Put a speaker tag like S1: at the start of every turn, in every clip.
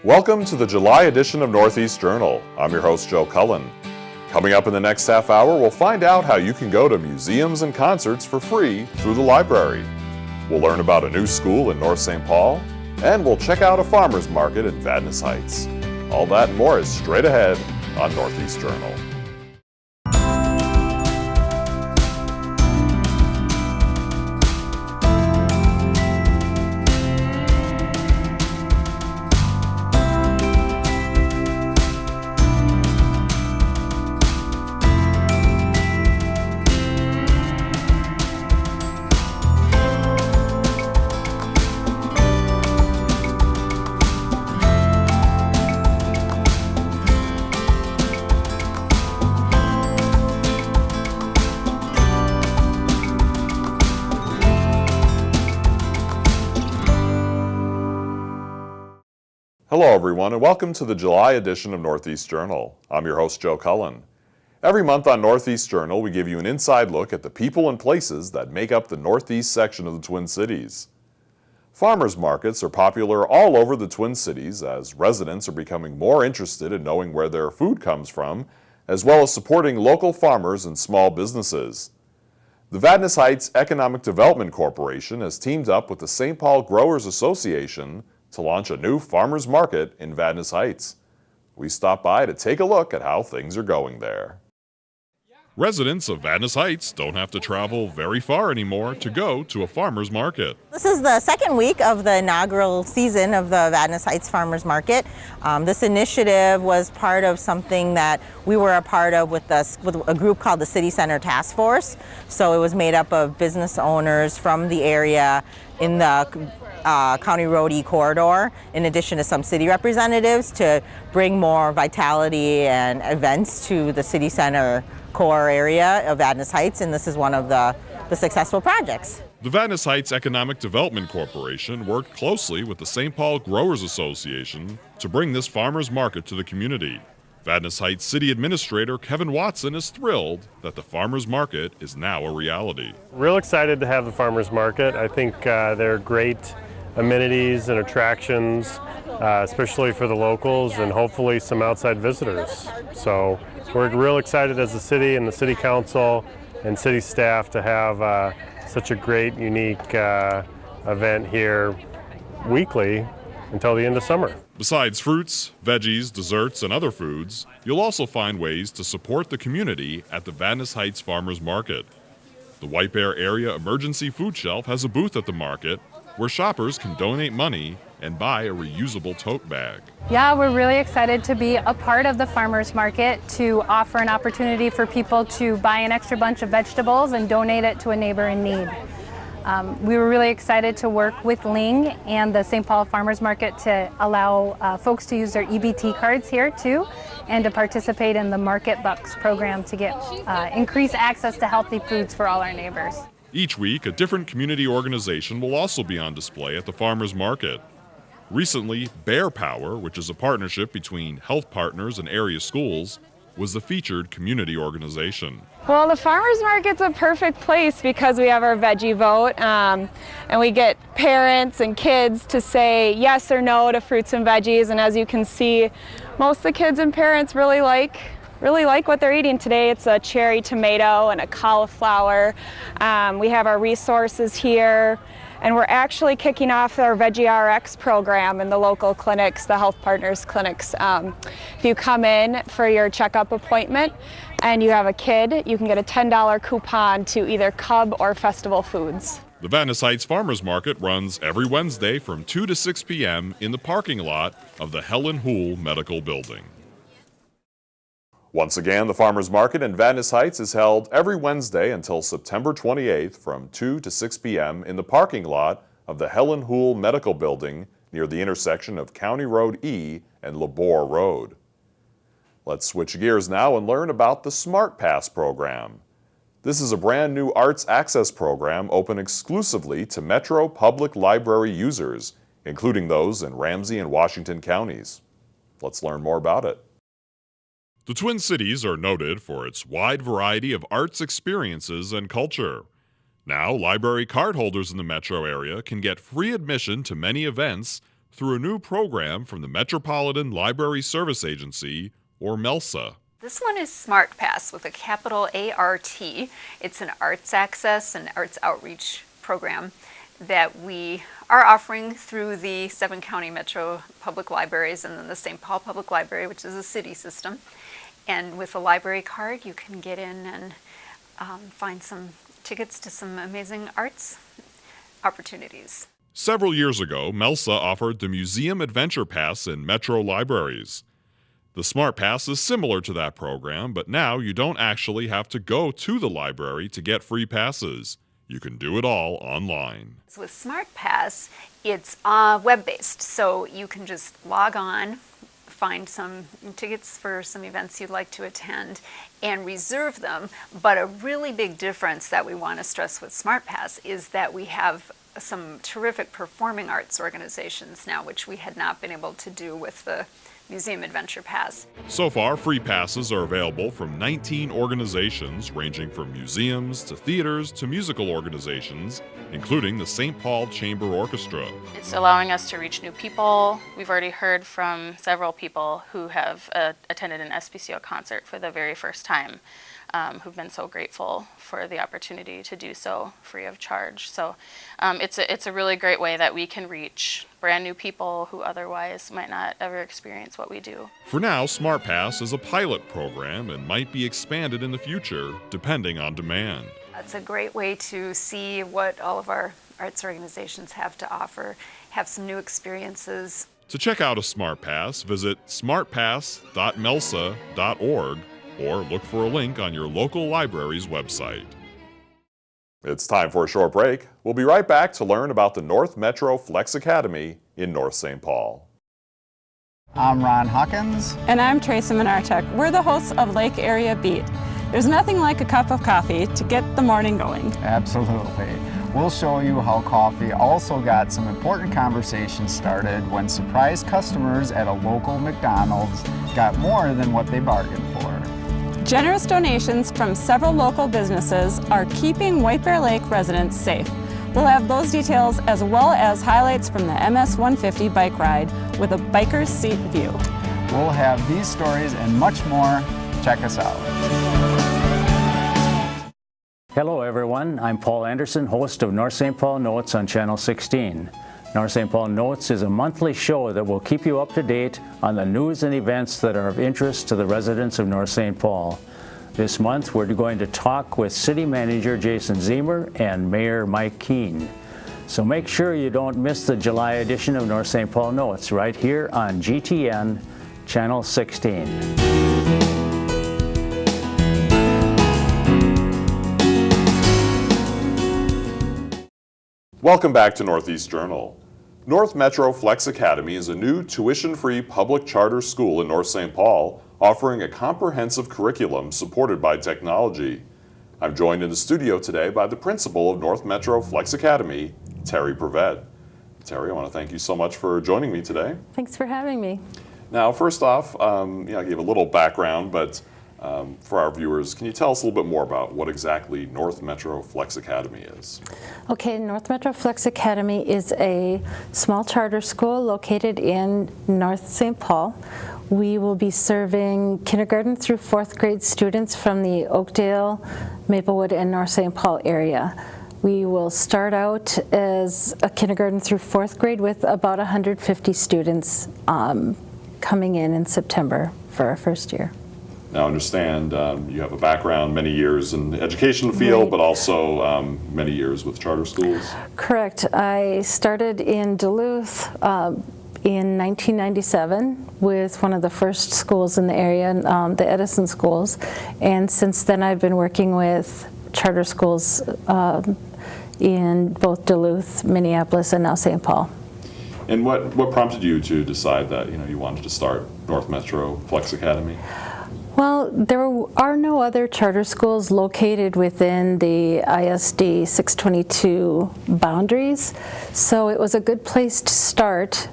S1: Welcome to the July edition of Northeast Journal. I'm your host, Joe Cullen. Coming up in the next half hour, we'll find out how you can go to museums and concerts for free through the library. We'll learn about a new school in North St. Paul, and we'll check out a farmer's market in Vadnais Heights. All that and more is straight ahead on Northeast Journal. Hello everyone and welcome to the July edition of Northeast Journal. I'm your host, Joe Cullen. Every month on Northeast Journal, we give you an inside look at the people and places that make up the northeast section of the Twin Cities. Farmers markets are popular all over the Twin Cities as residents are becoming more interested in knowing where their food comes from, as well as supporting local farmers and small businesses. The Vadnais Heights Economic Development Corporation has teamed up with the St. Paul Growers Association to launch a new farmers market in Vadnais Heights. We stopped by to take a look at how things are going there.
S2: Residents of Vadnais Heights don't have to travel very far anymore to go to a farmer's market.
S3: This is the second week of the inaugural season of the Vadnais Heights Farmers Market. This initiative was part of something that we were a part of with a group called the City Center Task Force. So it was made up of business owners from the area in the County Road E corridor, in addition to some city representatives, to bring more vitality and events to the city center core area of Vadnais Heights, and this is one of the successful projects.
S2: The Vadnais Heights Economic Development Corporation worked closely with the St. Paul Growers Association to bring this farmers market to the community. Vadnais Heights City Administrator Kevin Watson is thrilled that the farmers market is now a reality.
S4: Real excited to have the farmers market. I think they're great amenities and attractions, especially for the locals and hopefully some outside visitors. So we're real excited as a city and the city council and city staff to have such a great, unique event here weekly until the end of summer.
S2: Besides fruits, veggies, desserts, and other foods, you'll also find ways to support the community at the Vadnais Heights Farmers Market. The White Bear Area Emergency Food Shelf has a booth at the market where shoppers can donate money and buy a reusable tote bag.
S5: Yeah, we're really excited to be a part of the farmers market, to offer an opportunity for people to buy an extra bunch of vegetables and donate it to a neighbor in need. We were really excited to work with Ling and the St. Paul Farmers Market to allow folks to use their EBT cards here too, and to participate in the Market Bucks program to get increased access to healthy foods for all our neighbors.
S2: Each week, a different community organization will also be on display at the farmers market. Recently, Bear Power, which is a partnership between health partners and area schools, was the featured community organization.
S6: Well, the farmers market's a perfect place because we have our veggie vote, and we get parents and kids to say yes or no to fruits and veggies. And as you can see, most of the kids and parents really like what they're eating today. It's a cherry tomato and a cauliflower. We have our resources here, and we're actually kicking off our Veggie RX program in the local clinics, the Health Partners clinics. If you come in for your checkup appointment and you have a kid, you can get a $10 coupon to either Cub or Festival Foods.
S2: The Vadnais Heights Farmers Market runs every Wednesday from 2 to 6 p.m. in the parking lot of the Helen Hoole Medical Building.
S1: Once again, the Farmers Market in Vadnais Heights is held every Wednesday until September 28th from 2 to 6 p.m. in the parking lot of the Helen Hoole Medical Building near the intersection of County Road E and Labor Road. Let's switch gears now and learn about the Smart Pass program. This is a brand new arts access program open exclusively to Metro Public Library users, including those in Ramsey and Washington Counties. Let's learn more about it.
S2: The Twin Cities are noted for its wide variety of arts experiences and culture. Now, library card holders in the metro area can get free admission to many events through a new program from the Metropolitan Library Service Agency, or MELSA.
S7: This one is Smart Pass with a capital A-R-T. It's an arts access and arts outreach program that we are offering through the 7-county metro public libraries and then the St. Paul Public Library, which is a city system. And with a library card, you can get in and find some tickets to some amazing arts opportunities.
S2: Several years ago, MELSA offered the Museum Adventure Pass in metro libraries. The Smart Pass is similar to that program, but now you don't actually have to go to the library to get free passes. You can do it all online.
S7: So with Smart Pass, it's web-based, so you can just log on, find some tickets for some events you'd like to attend, and reserve them. But a really big difference that we want to stress with Smart Pass is that we have some terrific performing arts organizations now, which we had not been able to do with the Museum Adventure Pass.
S2: So far, free passes are available from 19 organizations ranging from museums to theaters to musical organizations, including the St. Paul Chamber Orchestra.
S8: It's allowing us to reach new people. We've already heard from several people who have attended an SPCO concert for the very first time, who've been so grateful for the opportunity to do so free of charge. So it's a really great way that we can reach brand new people who otherwise might not ever experience what we do.
S2: For now, Smart Pass is a pilot program and might be expanded in the future, depending on demand.
S7: It's a great way to see what all of our arts organizations have to offer, have some new experiences.
S2: To check out a Smart Pass, visit smartpass.melsa.org or look for a link on your local library's website.
S1: It's time for a short break. We'll be right back to learn about the North Metro Flex Academy in North St. Paul.
S9: I'm Ron Hawkins.
S10: And I'm Tracy Minarchuk. We're the hosts of Lake Area Beat. There's nothing like a cup of coffee to get the morning going.
S9: Absolutely. We'll show you how coffee also got some important conversations started when surprise customers at a local McDonald's got more than what they bargained for.
S10: Generous donations from several local businesses are keeping White Bear Lake residents safe. We'll have those details as well as highlights from the MS 150 bike ride with a biker's seat view.
S9: We'll have these stories and much more. Check us out.
S11: Hello everyone, I'm Paul Anderson, host of North St. Paul Notes on Channel 16. North St. Paul Notes is a monthly show that will keep you up to date on the news and events that are of interest to the residents of North St. Paul. This month we're going to talk with City Manager Jason Zemer and Mayor Mike Keene. So make sure you don't miss the July edition of North St. Paul Notes right here on GTN Channel 16.
S1: Welcome back to Northeast Journal. North Metro Flex Academy is a new tuition-free public charter school in North St. Paul offering a comprehensive curriculum supported by technology. I'm joined in the studio today by the principal of North Metro Flex Academy, Terry Prevet. Terry, I want to thank you so much for joining me today.
S10: Thanks for having me.
S1: Now, first off, I gave a little background, but for our viewers, can you tell us a little bit more about what exactly North Metro Flex Academy is?
S12: Okay, North Metro Flex Academy is a small charter school located in North St. Paul. We will be serving kindergarten through 4th grade students from the Oakdale, Maplewood, and North St. Paul area. We will start out as a kindergarten through 4th grade with about 150 students coming in September for our first year.
S1: Now, I understand you have a background, many years in the education field,
S12: Right.
S1: but also many years with charter schools.
S12: Correct. I started in Duluth in 1997 with one of the first schools in the area, the Edison schools, and since then I've been working with charter schools in both Duluth, Minneapolis, and now St. Paul.
S1: And what prompted you to decide that you wanted to start North Metro Flex Academy?
S12: Well, there are no other charter schools located within the ISD 622 boundaries, so it was a good place to start,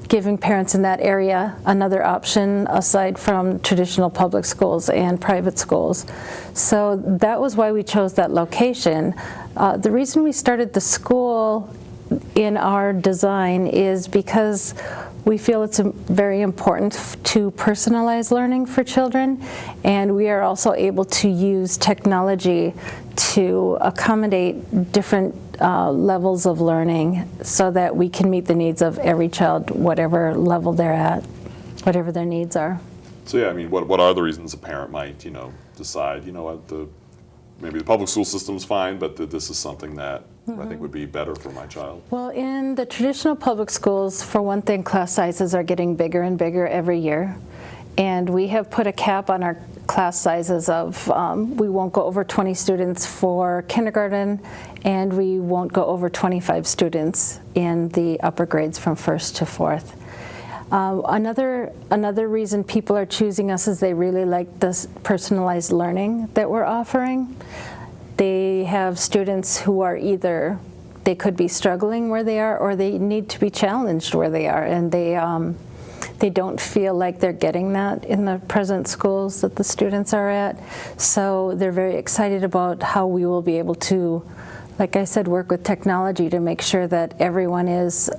S12: giving parents in that area another option aside from traditional public schools and private schools. So that was why we chose that location. The reason we started the school in our design is because we feel it's very important to personalize learning for children, and we are also able to use technology to accommodate different levels of learning so that we can meet the needs of every child, whatever level they're at, whatever their needs are.
S1: So yeah, I mean, what are the reasons a parent might, decide, what, maybe the public school system's fine, but this is something that I think would be better for my child?
S12: Well, in the traditional public schools, for one thing, class sizes are getting bigger and bigger every year. And we have put a cap on our class sizes of, we won't go over 20 students for kindergarten, and we won't go over 25 students in the upper grades from 1st to 4th. Another reason people are choosing us is they really like this personalized learning that we're offering. They have students who are either, they could be struggling where they are, or they need to be challenged where they are, and they don't feel like they're getting that in the present schools that the students are at. So they're very excited about how we will be able to, like I said, work with technology to make sure that everyone is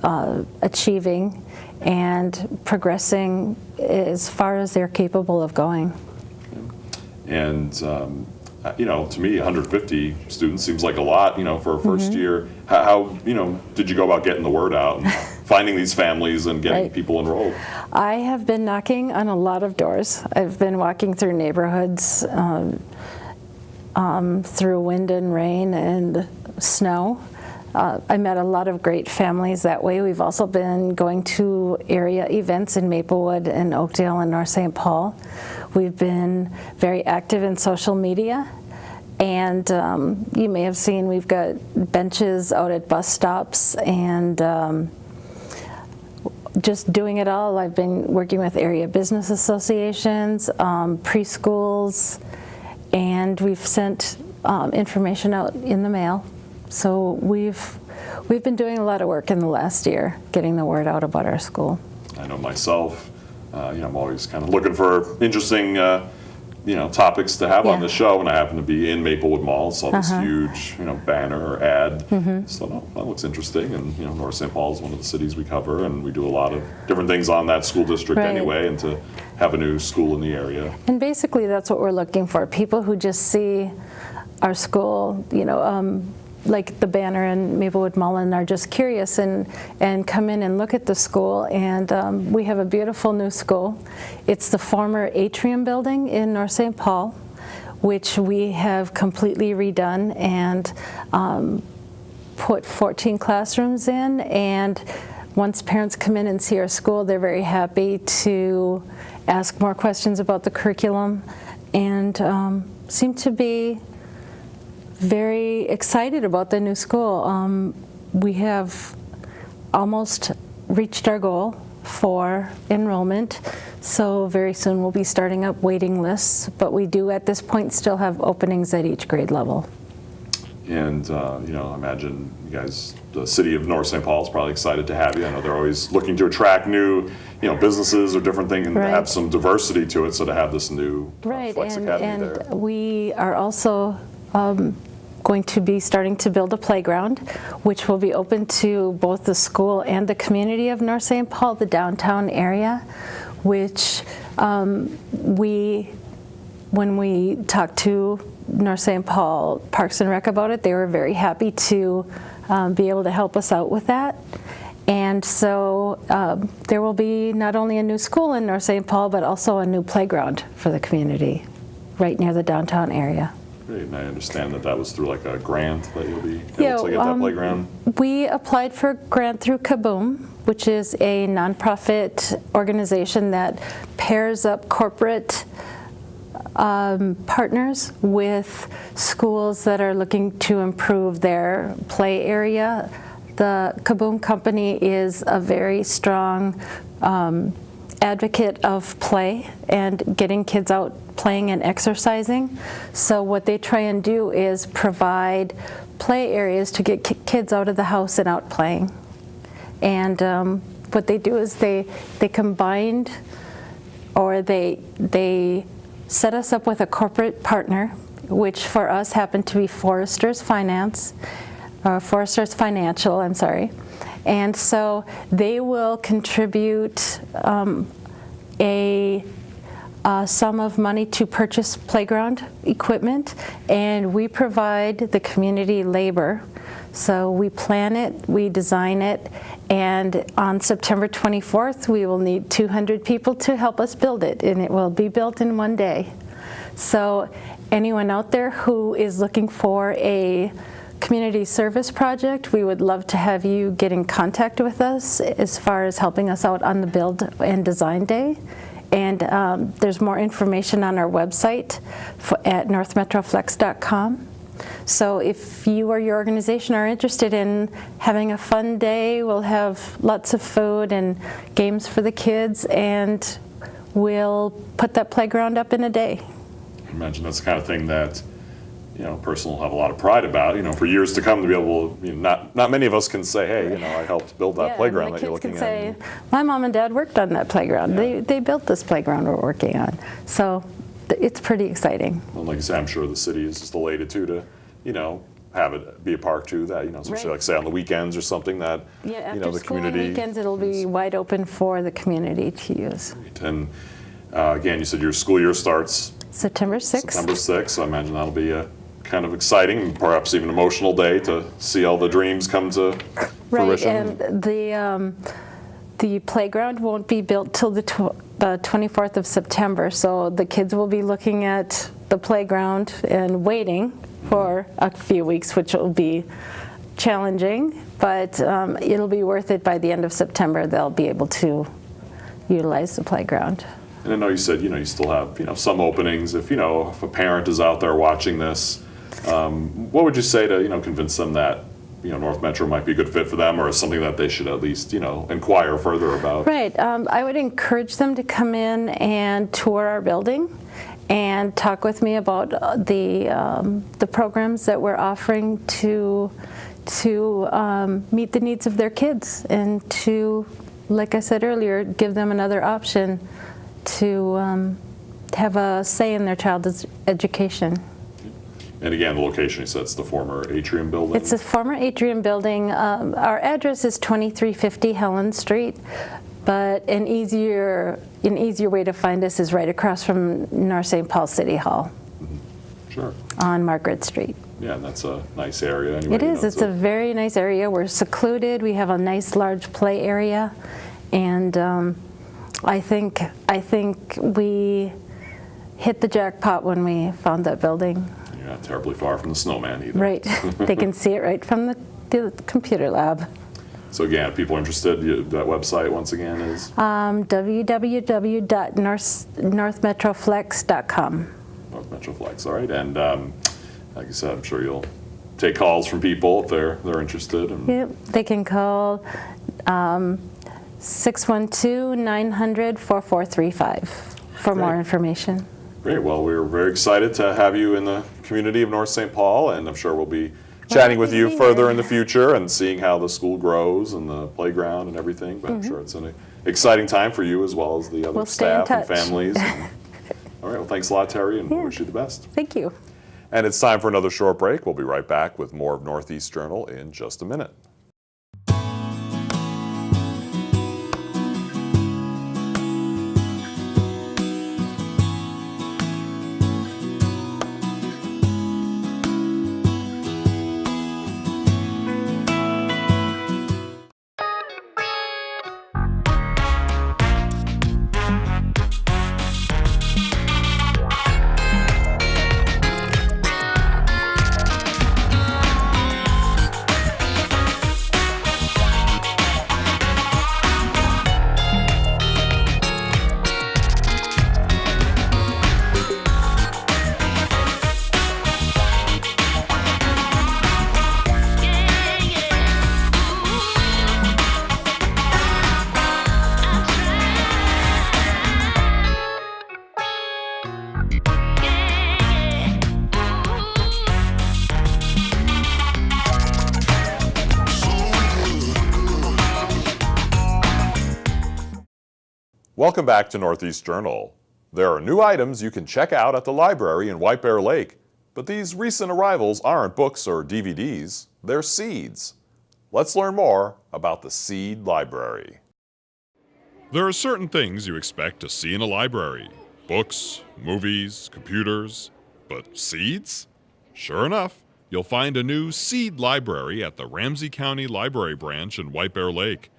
S12: achieving and progressing as far as they're capable of going.
S1: And to me, 150 students seems like a lot, for a first year. How did you go about getting the word out and finding these families and getting people enrolled?
S12: I have been knocking on a lot of doors. I've been walking through neighborhoods through wind and rain and snow. I met a lot of great families that way. We've also been going to area events in Maplewood and Oakdale and North St. Paul. We've been very active in social media, and you may have seen we've got benches out at bus stops and just doing it all. I've been working with area business associations, preschools, and we've sent information out in the mail. So we've been doing a lot of work in the last year, getting the word out about our school.
S1: I know myself, I'm always kind of looking for interesting, topics to have on the show, and I happen to be in Maplewood Mall, saw this huge, banner or ad. So that looks interesting, and North St. Paul is one of the cities we cover, and we do a lot of different things on that school district anyway, and to have a new school in the area.
S12: And basically that's what we're looking for, people who just see our school, like the banner in Maplewood Mall, and are just curious and come in and look at the school. And we have a beautiful new school. It's the former atrium building in North St. Paul, which we have completely redone and put 14 classrooms in. And once parents come in and see our school, they're very happy to ask more questions about the curriculum and seem to be very excited about the new school. We have almost reached our goal for enrollment, so very soon we'll be starting up waiting lists, but we do at this point still have openings at each grade level.
S1: And I imagine you guys, the city of North St. Paul is probably excited to have you. I know they're always looking to attract new businesses or different things and have some diversity to it, so to have this new Flex Academy there.
S12: And we are also going to be starting to build a playground, which will be open to both the school and the community of North St. Paul, the downtown area, which when we talked to North St. Paul Parks and Rec about it, they were very happy to be able to help us out with that. And so there will be not only a new school in North St. Paul, but also a new playground for the community right near the downtown area.
S1: Great, and I understand that was through like a grant that you'll be able to get that playground.
S12: We applied for a grant through Kaboom, which is a nonprofit organization that pairs up corporate partners with schools that are looking to improve their play area. The Kaboom company is a very strong advocate of play and getting kids out playing and exercising. So what they try and do is provide play areas to get kids out of the house and out playing. And what they do is they combined, or they set us up with a corporate partner, which for us happened to be Foresters Finance. Forest Source Financial, I'm sorry. And so they will contribute a sum of money to purchase playground equipment, and we provide the community labor. So we plan it, we design it, and on September 24th we will need 200 people to help us build it, and it will be built in one day. So anyone out there who is looking for a community service project, we would love to have you get in contact with us as far as helping us out on the build and design day. And there's more information on our website at northmetroflex.com. So if you or your organization are interested in having a fun day, we'll have lots of food and games for the kids, and we'll put that playground up in a day.
S1: I imagine that's the kind of thing that, you know, a person will have a lot of pride about, you know, for years to come, to be able to, you know, not many of us can say, hey, you know, I helped build that playground that you're looking at.
S12: Kids can say, my mom and dad worked on that playground. Yeah. They built this playground we're working on. So it's pretty exciting.
S1: Well, like I said, I'm sure the city is just elated too to, you know, have it be a park too, that, you know, especially like say on the weekends or something that, you know, the community.
S12: On weekends it'll be wide open for the community to use.
S1: And again, you said your school year starts
S12: September 6th.
S1: September 6th, so I imagine that'll be a kind of exciting, perhaps even emotional day to see all the dreams come to fruition.
S12: Right, and the playground won't be built till the 24th of September, so the kids will be looking at the playground and waiting for a few weeks, which will be challenging, but it'll be worth it. By the end of September, they'll be able to utilize the playground.
S1: And I know you said, you know, you still have, you know, some openings. If, you know, if a parent is out there watching this, what would you say to, you know, convince them that, you know, North Metro might be a good fit for them, or is something that they should at least, you know, inquire further about?
S12: Right. I would encourage them to come in and tour our building and talk with me about the programs that we're offering to meet the needs of their kids, and to, like I said earlier, give them another option to have a say in their child's education.
S1: And again, the location, you said it's the former Atrium building?
S12: It's a former Atrium building. Our address is 2350 Helen Street, but an easier way to find us is right across from North St. Paul City Hall.
S1: Mm-hmm. Sure. On
S12: Margaret Street.
S1: Yeah, and that's a nice area anyway.
S12: It is. It's a very nice area. We're secluded. We have a nice large play area, and I think we hit the jackpot when we found that building.
S1: You're not terribly far from the snowman either.
S12: Right. They can see it right from the computer lab.
S1: So again, if people are interested, that website once again is?
S12: www.northmetroflex.com.
S1: North Metro Flex, all right. And like I said, I'm sure you'll take calls from people if they're interested.
S12: Yep, they can call 612-900-4435 for more information.
S1: Great. Well, we're very excited to have you in the community of North St. Paul, and I'm sure we'll be chatting with you further in the future and seeing how the school grows and the playground and everything. But I'm sure it's an exciting time for you as well as the other staff and families. All right. Well, thanks a lot, Terry, and we wish you the best.
S12: Thank you.
S1: And it's time for another short break. We'll be right back with more of Northeast Journal in just a minute. Welcome back to Northeast Journal. There are new items you can check out at the library in White Bear Lake, But these recent arrivals aren't books or DVDs, they're seeds. Let's learn more about the Seed Library.
S2: There are certain things you expect to see in a library. Books, movies, computers. But seeds? Sure enough, you'll find a new seed library at the Ramsey County Library Branch in White Bear Lake.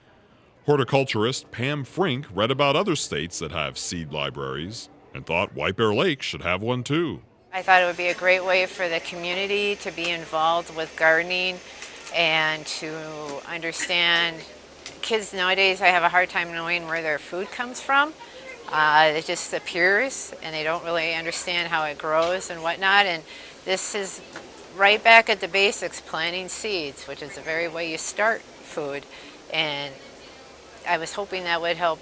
S2: Horticulturist Pam Frink read about other states that have seed libraries and thought White Bear Lake should have one too.
S13: I thought it would be a great way for the community to be involved with gardening and to understand. Kids nowadays, I have a hard time knowing where their food comes from. It just appears and they don't really understand how it grows and whatnot. And this is right back at the basics, planting seeds, which is the very way you start food. And I was hoping that would help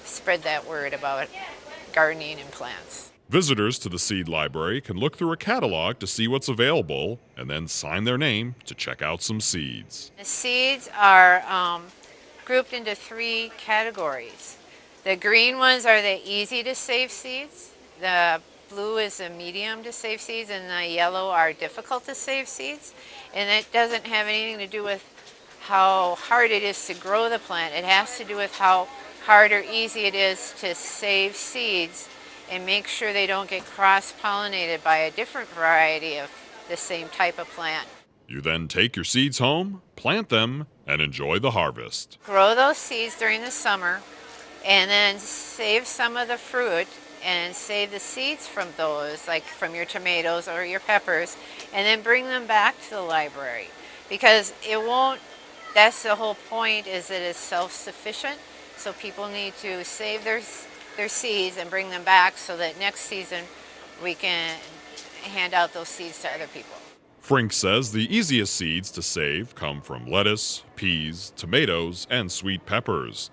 S13: spread that word about gardening and plants.
S2: Visitors to the Seed Library can look through a catalog to see what's available and then sign their name to check out some seeds.
S13: The seeds are grouped into 3 categories. The green ones are the easy to save seeds. The blue is the medium to save seeds, and the yellow are difficult to save seeds. And it doesn't have anything to do with how hard it is to grow the plant. It has to do with how hard or easy it is to save seeds and make sure they don't get cross-pollinated by a different variety of the same type of plant.
S2: You then take your seeds home, plant them, and enjoy the harvest.
S13: Grow those seeds during the summer and then save some of the fruit and save the seeds from those, like from your tomatoes or your peppers, and then bring them back to the library. Because it won't, that's the whole point, is that it's self-sufficient. So people need to save their seeds and bring them back so that next season we can hand out those seeds to other people.
S2: Frink says the easiest seeds to save come from lettuce, peas, tomatoes, and sweet peppers.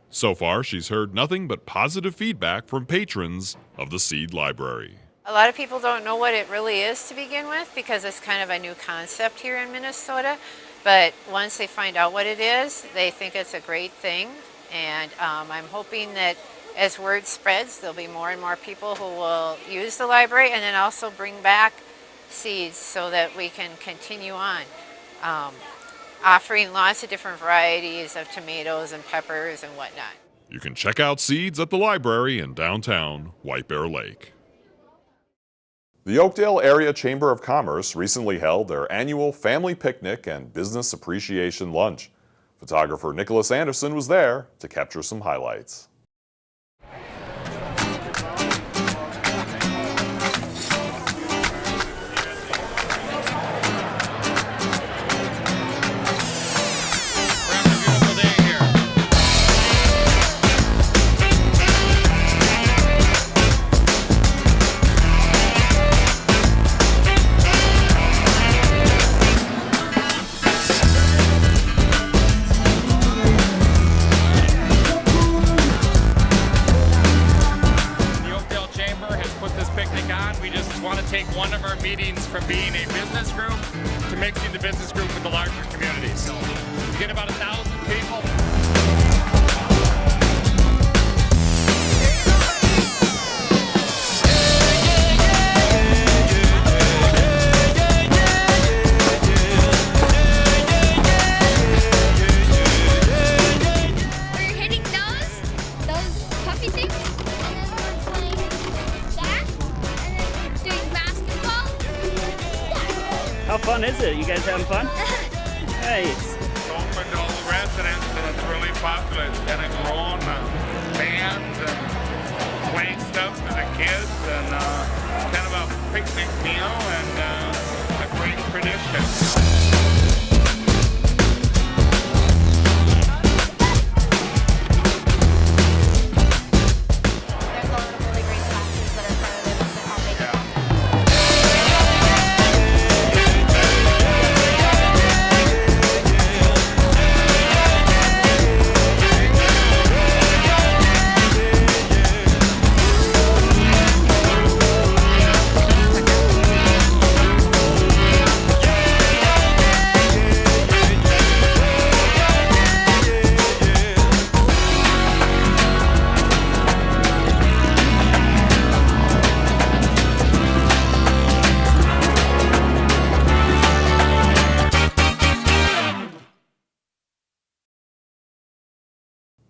S2: So far, she's heard nothing but positive feedback from patrons of the Seed Library.
S13: A lot of people don't know what it really is to begin with because it's kind of a new concept here in Minnesota. But once they find out what it is, they think it's a great thing. And I'm hoping that as word spreads, there'll be more and more people who will use the library and then also bring back seeds so that we can continue on offering lots of different varieties of tomatoes and peppers and whatnot.
S2: You can check out seeds at the library in downtown White Bear Lake.
S1: The Oakdale Area Chamber of Commerce recently held their annual family picnic and business appreciation lunch. Photographer Nicholas Anderson was there to capture some highlights.
S14: One of our meetings from being a business group to mixing the business group with the larger community. So we get about 1,000 people.
S15: We're hitting those puffy things, and then we're playing that, and then we're doing basketball.
S16: How fun is it? You guys having fun? Nice.
S14: It's open to all the residents, and it's really popular. It's kind of grown bands and playing stuff for the kids, and kind of a picnic meal and a great tradition.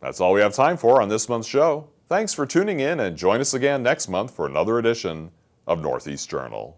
S1: That's all we have time for on this month's show. Thanks for tuning in and join us again next month for another edition of Northeast Journal.